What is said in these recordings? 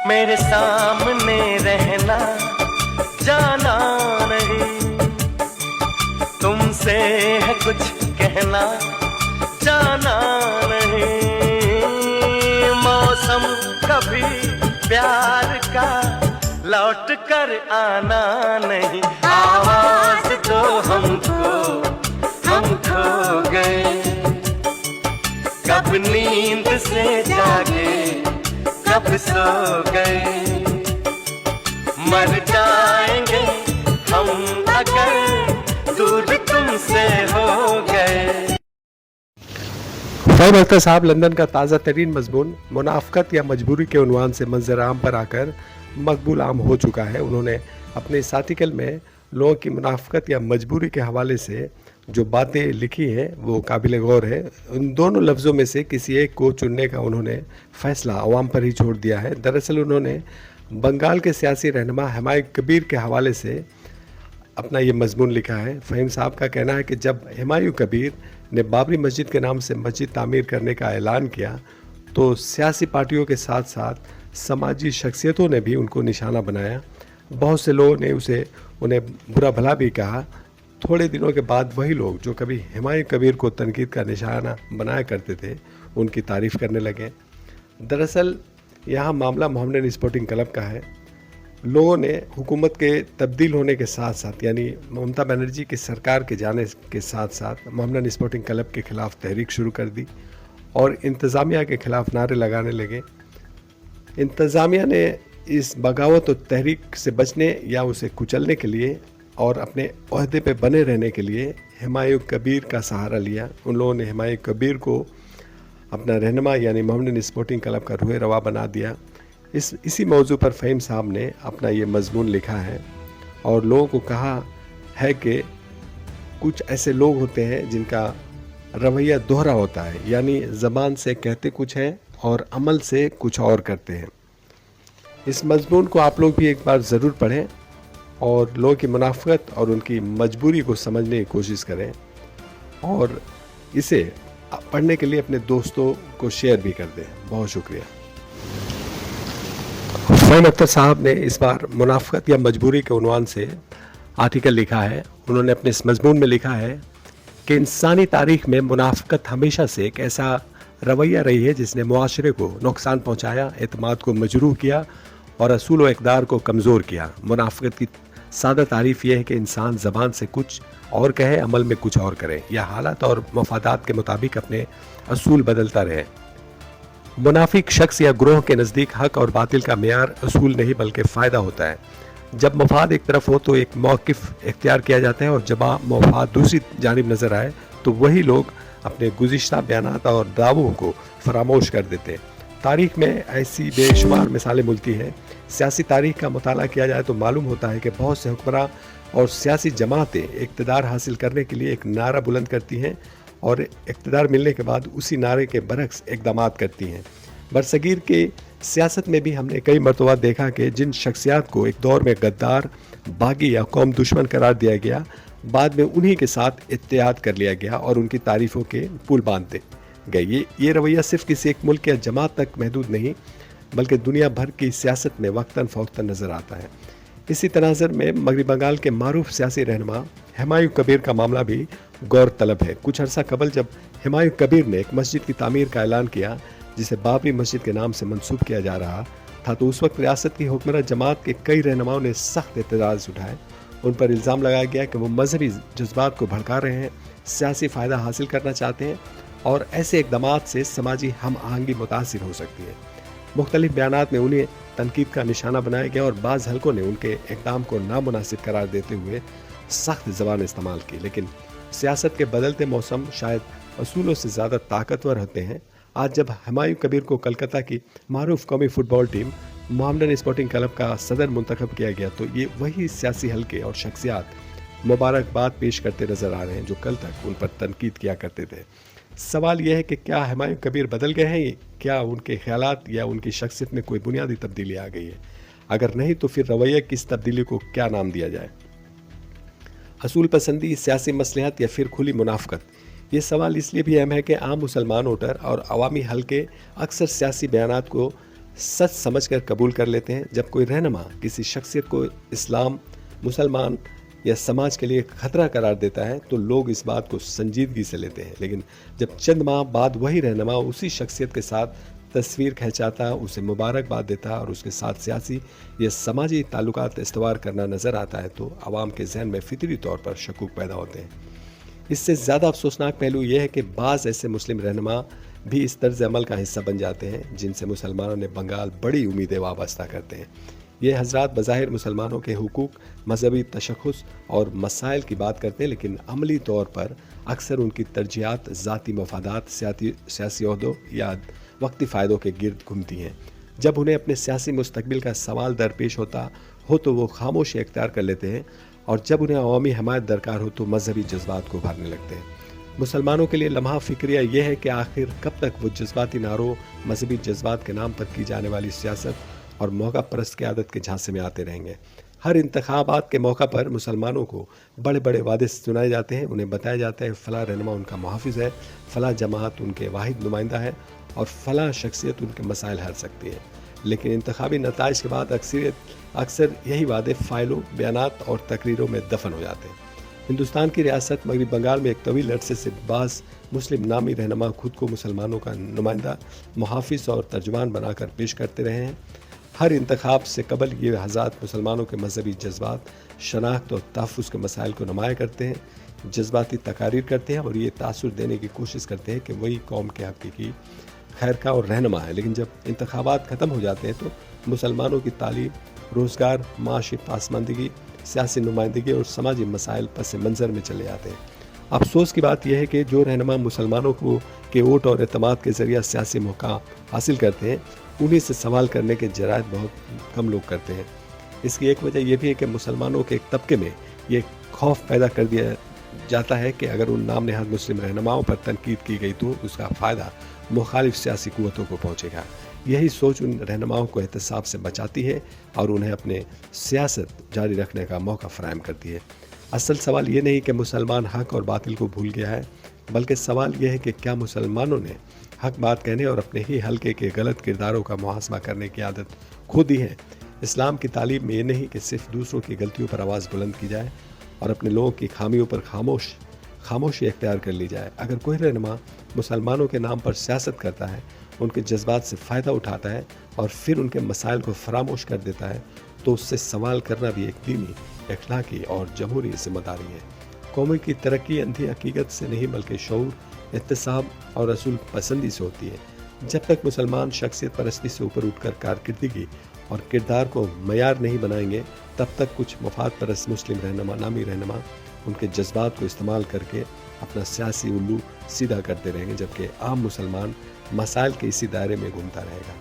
मेरे सामने रहना जाना नहीं, तुमसे है कुछ कहना जाना नहीं। मौसम कभी प्यार का लौट कर आना नहीं, आवाज तो हमको हम खो गए, कब नींद से जागे कब सो गए, मर जाएंगे हम अगर दूर तुमसे हो गए। फ़हीम अख्तर साहब लंदन का ताज़ा तरीन मज़मून मुनाफ़क़त या मजबूरी के उन्वान से मंज़र आम पर आकर मकबूल आम हो चुका है। उन्होंने अपने इस आर्टिकल में लोगों की मुनाफ़क़त या मजबूरी के हवाले से जो बातें लिखी हैं वो काबिल गौर है। उन दोनों लफ्ज़ों में से किसी एक को चुनने का उन्होंने फ़ैसला अवाम पर ही छोड़ दिया है। दरअसल उन्होंने बंगाल के सियासी रहनुमा हुमायूं कबीर के हवाले से अपना ये मज़मून लिखा है। फ़हीम साहब का कहना है कि जब हुमायूं कबीर ने बाबरी मस्जिद के नाम से मस्जिद तामीर करने का ऐलान किया तो सियासी पार्टियों के साथ साथ समाजी शख्सियतों ने भी उनको निशाना बनाया। बहुत से लोगों ने उन्हें बुरा भला भी कहा। थोड़े दिनों के बाद वही लोग जो कभी हुमायूं कबीर को तनकीद का निशाना बनाया करते थे उनकी तारीफ़ करने लगे। दरअसल यहाँ मामला मोहम्मदन स्पोर्टिंग क्लब का है। लोगों ने हुकूमत के तब्दील होने के साथ साथ यानी ममता बनर्जी की सरकार के जाने के साथ साथ मोहम्मदन स्पोर्टिंग क्लब के ख़िलाफ़ तहरीक शुरू कर दी और इंतज़ामिया के ख़िलाफ़ नारे लगाने लगे। इंतज़ामिया ने इस बगावत और तहरीक से बचने या उसे कुचलने के लिए और अपने ओहदे पे बने रहने के लिए हुमायूं कबीर का सहारा लिया। उन लोगों ने हुमायूं कबीर को अपना रहनुमा यानी मोहम्मदन स्पोर्टिंग क्लब का रूह रवा बना दिया। इसी मौजू पर फ़हीम साहब ने अपना ये मज़मून लिखा है और लोगों को कहा है कि कुछ ऐसे लोग होते हैं जिनका रवैया दोहरा होता है, यानी ज़बान से कहते कुछ है और अमल से कुछ और करते हैं। इस मज़मून को आप लोग भी एक बार ज़रूर पढ़ें और लोगों की मुनाफ़क़त और उनकी मजबूरी को समझने की कोशिश करें और इसे पढ़ने के लिए अपने दोस्तों को शेयर भी कर दें। बहुत शुक्रिया। फ़हीम अख्तर साहब ने इस बार मुनाफ़क़त या मजबूरी के उन्वान से आर्टिकल लिखा है। उन्होंने अपने इस मज़मून में लिखा है कि इंसानी तारीख़ में मुनाफ़क़त हमेशा से एक ऐसा रवैया रही है जिसने मुआशरे को नुकसान पहुँचाया, एतमाद को मजरूह किया और असूल व इक़दार को कमज़ोर किया। मुनाफ़क़त की सादा तारीफ़ यह है कि इंसान ज़बान से कुछ और कहे, अमल में कुछ और करे या हालात और मफादात के मुताबिक अपने असूल बदलता रहे। मुनाफिक शख्स या ग्रोह के नज़दीक हक और बातिल का मेयार असूल नहीं बल्कि फ़ायदा होता है। जब मफाद एक तरफ हो तो एक मौक़िफ़ इख्तियार किया जाता है और जब मफाद दूसरी जानिब नज़र आए तो वही लोग अपने गुज़िश्ता बयानात और दावों को फरामोश कर देते हैं। तारीख़ में ऐसी बेशुमार मिसालें मिलती हैं। सियासी तारीख़ का मुताला किया जाए तो मालूम होता है कि बहुत से हुक्मरान और सियासी जमातें इक़्तिदार हासिल करने के लिए एक नारा बुलंद करती हैं और इक़्तिदार मिलने के बाद उसी नारे के बरक्स इक़दामात करती हैं। बरसगीर के सियासत में भी हमने कई मरतबा देखा कि जिन शख्सियात को एक दौर में गद्दार, बागी या कौम दुश्मन करार दिया गया, बाद में उन्हीं के साथ इत्तेहाद कर लिया गया और उनकी तारीफ़ों के पुल बांधते गए। ये रवैया सिर्फ किसी एक मुल्क या जमात तक महदूद नहीं बल्कि दुनिया भर की सियासत में वक्तन फ़ौक्तन नज़र आता है। इसी तनाज़र में मगरबी बंगाल के मारूफ सियासी रहनुमा हुमायूं कबीर का मामला भी गौर तलब है। कुछ अर्सा कबल जब हुमायूं कबीर ने एक मस्जिद की तामीर का ऐलान किया जिसे बाबरी मस्जिद के नाम से मंसूब किया जा रहा था तो उस वक्त रियासत की हुक्मरान जमात के कई रहनुमाओं ने सख्त एतराज़ उठाए। उन पर इल्ज़ाम लगाया गया कि वो मजहबी जज्बात को भड़का रहे हैं, सियासी फ़ायदा हासिल करना चाहते हैं और ऐसे इक़दामात से समाजी हम आहंगी मुतासिर हो सकती है। मुख्तलिफ बयानात में उन्हें तनकीद का निशाना बनाया गया और बाज़ हलकों ने उनके इक़दाम को नामुनासिब करार देते हुए सख्त ज़बान इस्तेमाल की। लेकिन सियासत के बदलते मौसम शायद असूलों से ज़्यादा ताकतवर होते हैं। आज जब हुमायूं कबीर को कलकत्ता की मारूफ कौमी football team Mohammedan sporting club का सदर मुंतखब किया गया तो ये वही सियासी हलके और शख्सियात मुबारकबाद पेश करते नज़र आ रहे हैं जो कल तक उन पर तनकीद किया करते थे। सवाल यह है कि क्या हुमायूं कबीर बदल गए हैं, क्या उनके ख्यालात या उनकी शख्सियत में कोई बुनियादी तब्दीली आ गई है? अगर नहीं तो फिर रवैये की इस तब्दीली को क्या नाम दिया जाए? असूल पसंदी, सियासी मसलहत या फिर खुली मुनाफ़क़त? ये सवाल इसलिए भी अहम है कि आम मुसलमान वोटर और अवामी हलके अक्सर सियासी बयानात को सच समझकर कबूल कर लेते हैं। जब कोई रहनुमा किसी शख्सियत को इस्लाम, मुसलमान या समाज के लिए खतरा करार देता है तो लोग इस बात को संजीदगी से लेते हैं, लेकिन जब चंद माह बाद वही रहनुमा उसी शख्सियत के साथ तस्वीर खिंचाता, उसे मुबारकबाद देता और उसके साथ सियासी या समाजी ताल्लुकात इस्तवार करना नज़र आता है तो आवाम के जहन में फितरी तौर पर शकूक पैदा होते हैं। इससे ज़्यादा अफसोसनाक पहलू यह है कि बाज़ ऐसे मुस्लिम रहनुमा भी इस तर्ज अमल का हिस्सा बन जाते हैं जिनसे मुसलमानों ने बंगाल बड़ी उम्मीदें वाबस्ता करते हैं। ये हजरात बज़ाहिर मुसलमानों के हुकूक, मजहबी तशख़्ख़ुस और मसाइल की बात करते हैं, लेकिन अमली तौर पर अक्सर उनकी तरजीहात ज़ाती मफादात, सियासी ओहदों या वक्ती फ़ायदों के गिर्द घूमती हैं। जब उन्हें अपने सियासी मुस्तकबिल का सवाल दरपेश होता हो तो वो खामोशी इख्तियार कर लेते हैं, और जब उन्हें अवामी हमायत दरकार हो तो मजहबी जज्बात को उभारने लगते हैं। मुसलमानों के लिए लम्हा फ़िक्रिया यह है कि आखिर कब तक वो जज्बाती नारों, मजहबी जज्बात के नाम पर की जाने वाली सियासत और मौका परस्त की आदत के झांसे में आते रहेंगे। हर इंतखाबात के मौका पर मुसलमानों को बड़े बड़े वादे सुनाए जाते हैं। उन्हें बताया जाता है फ़लाँ रहनुमा उनका मुहाफ़िज़ है, फ़लाँ जमात उनके वाहिद नुमाइंदा है और फ़लाँ शख्सियत उनके मसाइल हल सकती है। लेकिन इंतखाबी नताइज के बाद अक्सर यही वादे फ़ाइलों, बयानात और तकरीरों में दफन हो जाते हैं। हिंदुस्तान की रियासत मगरबी बंगाल में एक तवील अरसे से बाज़ मुस्लिम नामी रहनुमा खुद को मुसलमानों का नुमाइंदा, मुहाफ़िज़ और तर्जुमान बनाकर पेश करते रहे हैं। हर इंतखाब से कबल ये हज़ात मुसलमानों के मजहबी जज्बात, शनाख्त और तहफ़्फ़ुज़ के मसाइल को नुमाया करते हैं, जज्बाती तकारीर करते हैं और ये तासुर देने की कोशिश करते हैं कि वही कौम के हकीकी खैरखा और रहनुमा है। लेकिन जब इंतखाबात ख़त्म हो जाते हैं तो मुसलमानों की तालीम, रोज़गार, माशी पासमानदगी, सियासी नुमाइंदगी और समाजी मसाइल पस मंज़र में चले जाते हैं। अफसोस की बात यह है कि जो रहनुमा मुसलमानों को के वोट और एतमाद के ज़रिए सियासी मौका हासिल करते हैं, उन्हीं से सवाल करने के जरायत बहुत कम लोग करते हैं। इसकी एक वजह यह भी है कि मुसलमानों के एक तबके में ये खौफ पैदा कर दिया जाता है कि अगर उन नाम नहाद मुस्लिम रहनुमाओं पर तनकीद की गई तो उसका फ़ायदा मुखालिफ सियासी क़ुव्वतों को पहुँचेगा। यही सोच उन रहनुमाओं को एहतसाब से बचाती है और उन्हें अपने सियासत जारी रखने का मौका फ़राहम करती है। असल सवाल ये नहीं कि मुसलमान हक़ और बातिल को भूल गया है, बल्कि सवाल यह है कि क्या मुसलमानों ने हक़ बात कहने और अपने ही हल्के के गलत किरदारों का मुहासबा करने की आदत खो दी है। इस्लाम की तालीम में ये नहीं कि सिर्फ दूसरों की गलतियों पर आवाज़ बुलंद की जाए और अपने लोगों की खामियों पर खामोशी इख्तियार कर ली जाए। अगर कोई रहनुमा मुसलमानों के नाम पर सियासत करता है, उनके जज्बात से फ़ायदा उठाता है और फिर उनके मसाइल को फरामोश कर देता है तो उससे सवाल करना भी एक दीनी, अखलाकी और जमहूरी ज़िम्मेदारी है। कौम की तरक्की अंधी हकीकत से नहीं बल्कि शऊर, एहतसाब और रसूल पसंदी से होती है। जब तक मुसलमान शख्सियत परस्ती से ऊपर उठकर कारकर्दगी और किरदार को मयार नहीं बनाएंगे, तब तक कुछ मफाद परस्त मुस्लिम नामी रहनुमा उनके जज्बात को इस्तेमाल करके अपना सियासी उल्लू सीधा करते रहेंगे, जबकि आम मुसलमान मसाइल के इसी दायरे में घूमता रहेगा।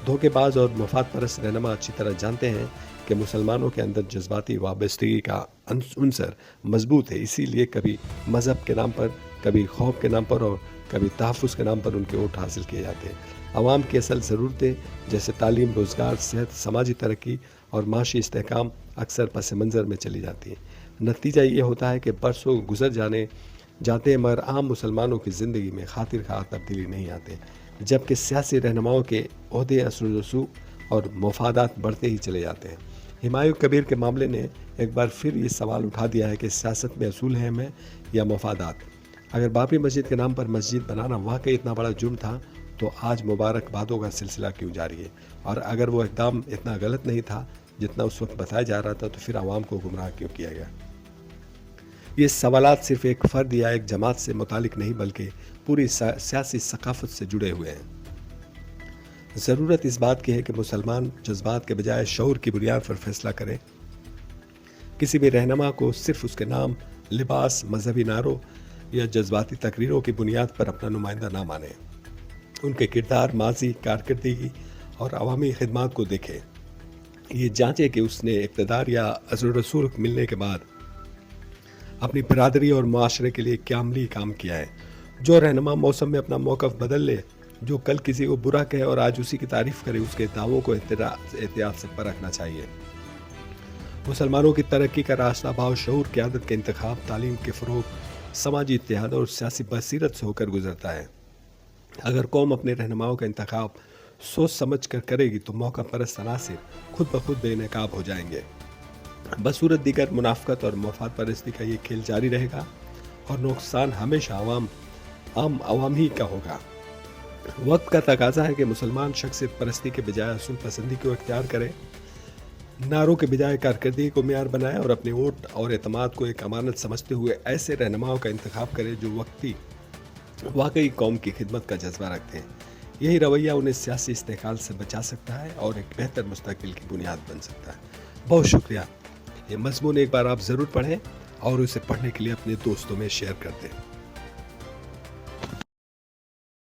धोखेबाज और मफाद परस्त रहनुमा अच्छी तरह जानते हैं कि मुसलमानों के अंदर जज्बाती वाबस्तगी का अंसर मजबूत है, इसीलिए कभी मज़हब के नाम पर, कभी खौफ के नाम पर और कभी तहफ़्फ़ुज़ के नाम पर उनके वोट हासिल किए जाते हैं। आवाम की असल ज़रूरतें जैसे तालीम, रोज़गार, सेहत, समाजी तरक्की और माशी इस्तेहकाम अक्सर पस मंज़र में चली जाती हैं। नतीजा ये होता है कि बरसों गुजर जाते हैं मगर आम मुसलमानों की ज़िंदगी में खातिर खा तब्दीली नहीं आते, जबकि सियासी रहनुमाओं के ओहदे, असर रसूख और मफादात बढ़ते ही चले जाते हैं। हुमायूं कबीर के मामले ने एक बार फिर ये सवाल उठा दिया है कि सियासत में असूल अहम है या मफादात। अगर बाबरी मस्जिद के नाम पर मस्जिद बनाना वाकई इतना बड़ा जुर्म था तो आज मुबारकबादों का सिलसिला क्यों जारी है, और अगर वो इक़दाम इतना गलत नहीं था जितना उस वक्त बताया जा रहा था तो फिर आवाम को गुमराह क्यों किया गया। ये सवालात सिर्फ एक फ़र्द या एक जमात से मुतालिक नहीं बल्कि पूरी सियासी सकाफ़त से जुड़े हुए हैं। ज़रूरत इस बात की है कि मुसलमान जज्बात के बजाय शऊर की बुनियाद पर फैसला करें। किसी भी रहनुमा को सिर्फ उसके नाम, लिबास, मजहबी नारों या जज्बाती तकरीरों की बुनियाद पर अपना नुमाइंदा ना माने। उनके किरदार, माजी, कारकर्दगी और अवामी खिदमात को देखें। ये जांचे कि उसने इक़्तिदार या असर रसूल मिलने के बाद अपनी बरादरी और माशरे के लिए क्या अमली काम किया है। जो रहनुमा मौसम में अपना मौक़िफ़ बदल ले, जो कल किसी को बुरा कहे और आज उसी की तारीफ़ करे, उसके दावों को एहतियात से परखना चाहिए। मुसलमानों की तरक्की का रास्ता भाव शऊर, क़यादत के इंतखाब, तालीम के फ़रोग़, समाजी इत्तेहाद और सियासी बसीरत से होकर गुजरता है। अगर कौम अपने रहनुमाओं का इंतखाब सोच समझ कर करेगी तो मौका परस्त अनासिर खुद ब खुद बेनकाब हो जाएंगे। बसूरत दीगर मुनाफकत और मफाद परस्ती का ये खेल जारी रहेगा और नुकसान हमेशा आवाम ही का होगा। वक्त का तकाजा है कि मुसलमान शख्सियत परस्ती के बजाय असूल पसंदी को इख्तियार करे, नारों के बजाय कारकर्दगी को मेयार बनाए और अपने वोट और एतमाद को एक अमानत समझते हुए ऐसे रहनुमाओं का इंतखाब करे जो वाकई कौम की खिदमत का जज्बा रखते हैं। यही रवैया उन्हें सियासी इस्तेकाल से बचा सकता है और एक बेहतर मुस्तकबिल की बुनियाद बन सकता है। बहुत शुक्रिया। ये मजमून एक बार आप ज़रूर पढ़ें और उसे पढ़ने के लिए अपने दोस्तों में शेयर कर दें।